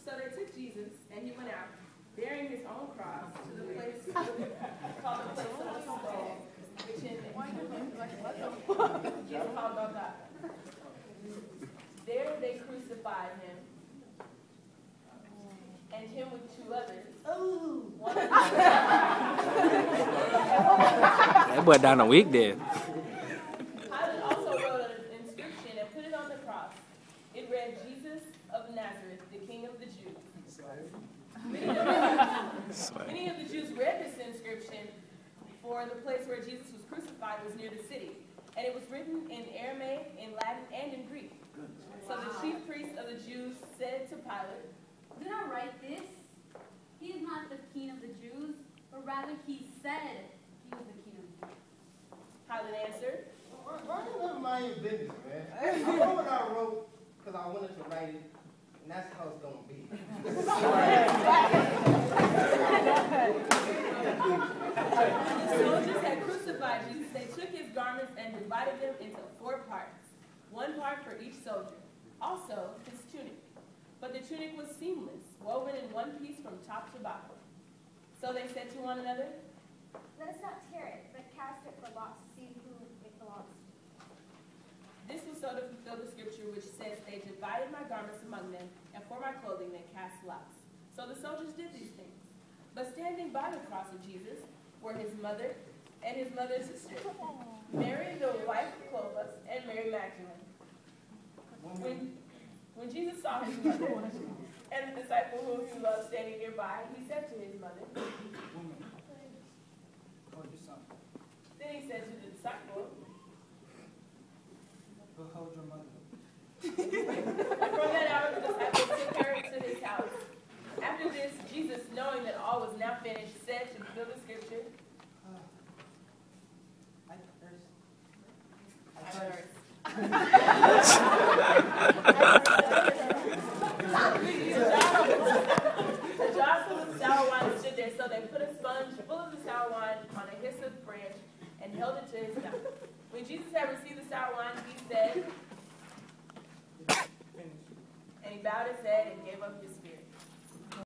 So they took Jesus, and he went out, bearing his own cross to the place called the place of the skull, which in is called Golgotha. There they crucified him, and him with two others. One of them. That boy down a week there. Pilate also wrote an inscription and put it on the cross. It read, Jesus of Nazareth, the King of the Jews. Many of the Jews read this inscription, for the place where Jesus was crucified was near the city. And it was written in Aramaic, in Latin, and in Greek. So the chief priests of the Jews said to Pilate, "Do not write this. He is not the king of the Jews, but rather he said he was the king of the Jews." Pilate answered, None of my business, man. I wrote what I wrote because I wanted to write it, and that's how it's going to be. the soldiers had crucified Jesus. They took his garments and divided them into 4 parts, 1 part for each soldier. Also his tunic. But the tunic was seamless, woven in one piece from top to bottom. So they said to one another, "Let us not tear it, but cast it for lots to see who it belongs to." this was so to fulfill the scripture which says, "They divided my garments among them, and for my clothing they cast lots." So the soldiers did these things. But standing by the cross of Jesus were his mother and his mother's sister, Mary the wife of Clopas, and Mary Magdalene. When Jesus saw his mother and the disciple whom he loved standing nearby, he said to his mother, "Woman, behold your son. then he said to the disciple, Behold your mother." and from that hour the disciple took her to his house. After this, Jesus, knowing that all was now finished, said to fulfill the scripture, I thirst. The jars full of sour wine stood there, so they put a sponge full of the sour wine on a hyssop branch and held it to his mouth. When Jesus had received the sour wine, he said,